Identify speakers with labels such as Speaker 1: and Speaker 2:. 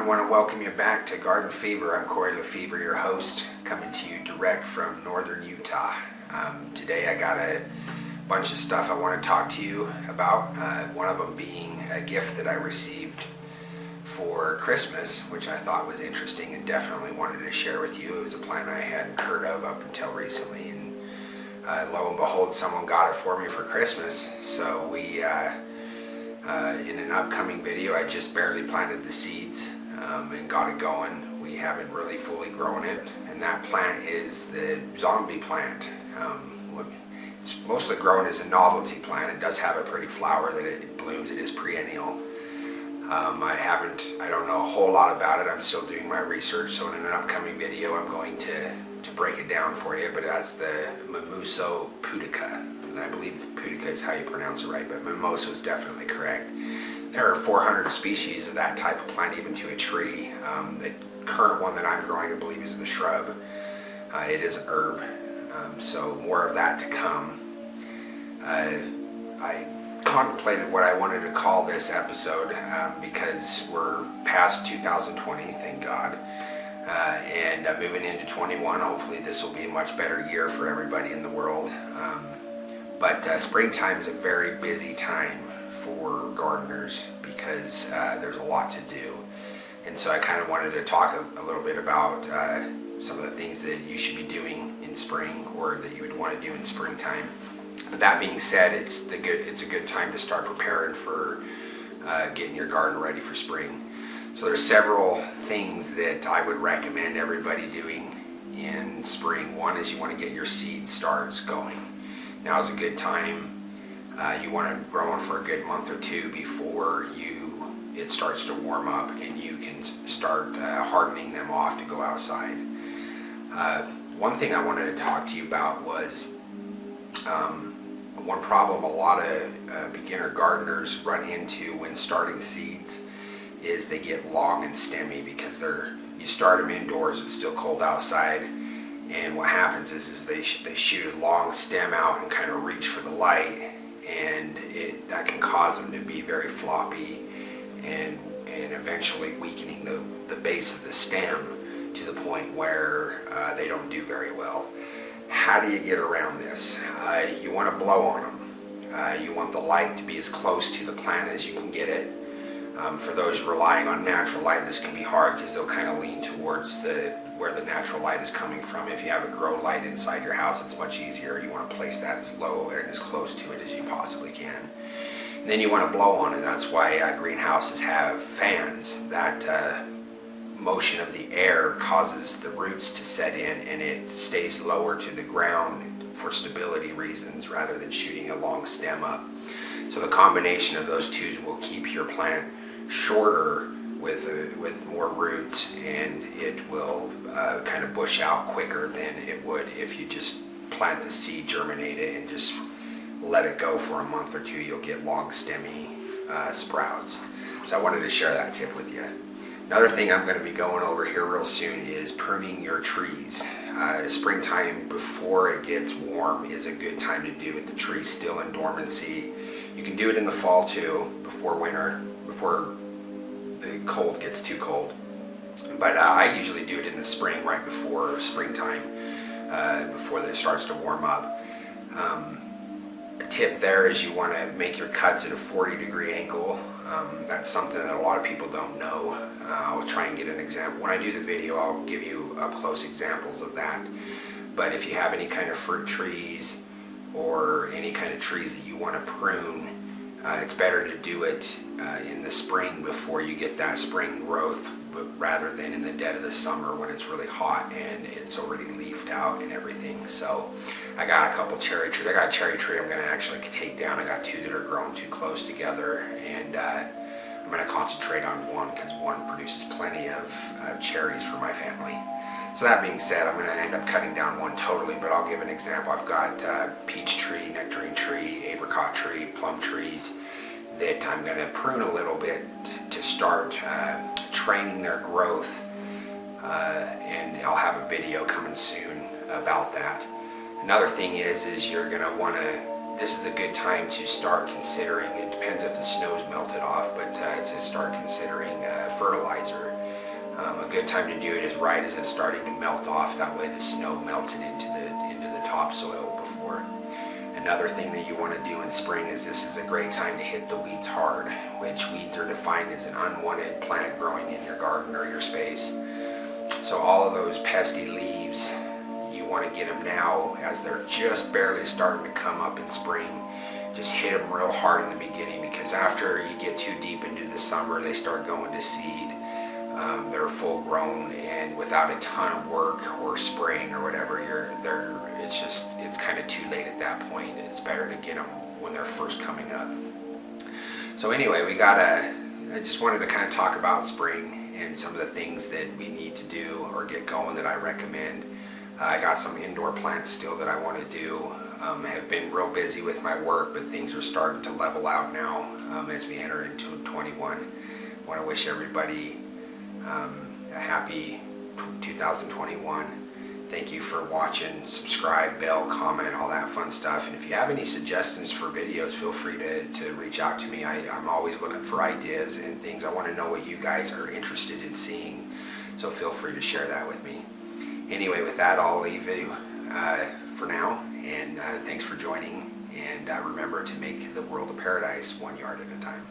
Speaker 1: I want to welcome you back to Garden Fever. I'm Corey Lefevre, your host, coming to you direct from northern Utah. Today I got a bunch of stuff I want to talk to you about, one of them being a gift that I received for Christmas, which I thought was interesting and definitely wanted to share with you. It was a plant I hadn't heard of up until recently, and lo and behold, someone got it for me for Christmas. So we in an upcoming video, I just barely planted the seeds and got it going. We haven't really fully grown it, and that plant is the zombie plant. It's mostly grown as a novelty plant. It does have a pretty flower that it blooms. It is perennial. I don't know a whole lot about it. I'm still doing my research, so in an upcoming video I'm going to break it down for you. But that's the Mimosa Pudica. And I believe Pudica is how you pronounce it right, but Mimosa is definitely correct. There are 400 species of that type of plant, even to a tree. The current one that I'm growing, I believe, is the shrub. It is an herb, so more of that to come. I contemplated what I wanted to call this episode because we're past 2020, thank God, and moving into 21. Hopefully this will be a much better year for everybody in the world. But springtime is a very busy time for gardeners because there's a lot to do. And so I kind of wanted to talk a little bit about some of the things that you should be doing in spring, or that you would want to do in springtime. But that being said, it's a good time to start preparing for getting your garden ready for spring. So there's several things that I would recommend everybody doing in spring. One is you want to get your seed starts going. Now is a good time. You want to grow them for a good month or two before it starts to warm up and you can start hardening them off to go outside. One thing I wanted to talk to you about was one problem a lot of beginner gardeners run into when starting seeds is they get long and stemmy because you start them indoors, it's still cold outside, and what happens is they shoot a long stem out and kind of reach for the light, and that can cause them to be very floppy and eventually weakening the base of the stem to the point where they don't do very well. How do you get around this? You want to blow on them. You want the light to be as close to the plant as you can get it. For those relying on natural light, this can be hard because they'll kind of lean towards where the natural light is coming from. If you have a grow light inside your house, it's much easier. You want to place that as low and as close to it as you possibly can. And then you want to blow on it. That's why greenhouses have fans. That motion of the air causes the roots to set in, and it stays lower to the ground for stability reasons rather than shooting a long stem up. So the combination of those two will keep your plant shorter with more roots, and it will kind of bush out quicker than it would if you just plant the seed, germinate it, and just let it go for a month or two. You'll get long stemmy sprouts. So I wanted to share that tip with you. Another thing I'm going to be going over here real soon is pruning your trees. Springtime before it gets warm is a good time to do it. The tree's still in dormancy. You can do it in the fall too, before winter, before the cold gets too cold. But I usually do it in the spring, right before springtime, before it starts to warm up. A tip there is you want to make your cuts at a 40-degree angle. That's something that a lot of people don't know. I'll try and get an example. When I do the video, I'll give you up-close examples of that. But if you have any kind of fruit trees or any kind of trees that you want to prune, it's better to do it in the spring before you get that spring growth, rather than in the dead of the summer when it's really hot and it's already leafed out and everything. So I got a couple cherry trees. I got a cherry tree I'm going to actually take down. I got two that are grown too close together, and I'm going to concentrate on one because one produces plenty of cherries for my family. So that being said, I'm going to end up cutting down one totally, but I'll give an example. I've got peach tree, nectarine tree, apricot tree, plum trees that I'm going to prune a little bit to start training their growth, and I'll have a video coming soon about that. Another thing is you're going to want to, this is a good time to start considering, it depends if the snow's melted off, but to start considering fertilizer. A good time to do it is right as it's starting to melt off. That way the snow melts it into the topsoil before. Another thing that you want to do in spring is this is a great time to hit the weeds hard, which weeds are defined as an unwanted plant growing in your garden or your space. So all of those pesky leaves, you want to get them now as they're just barely starting to come up in spring. Just hit them real hard in the beginning, because after you get too deep into the summer, they start going to seed. They're full grown, and without a ton of work or spraying or whatever, it's kind of too late at that point. It's better to get them when they're first coming up. So anyway, I just wanted to kind of talk about spring and some of the things that we need to do or get going that I recommend. I got some indoor plants still that I want to do. Have been real busy with my work, but things are starting to level out now as we enter into 21. I want to wish everybody a happy 2021. Thank you for watching. Subscribe, bell, comment, all that fun stuff. And if you have any suggestions for videos, feel free to reach out to me. I'm always looking for ideas and things. I want to know what you guys are interested in seeing, so feel free to share that with me. Anyway, with that, I'll leave you for now, and thanks for joining, and remember to make the world a paradise one yard at a time.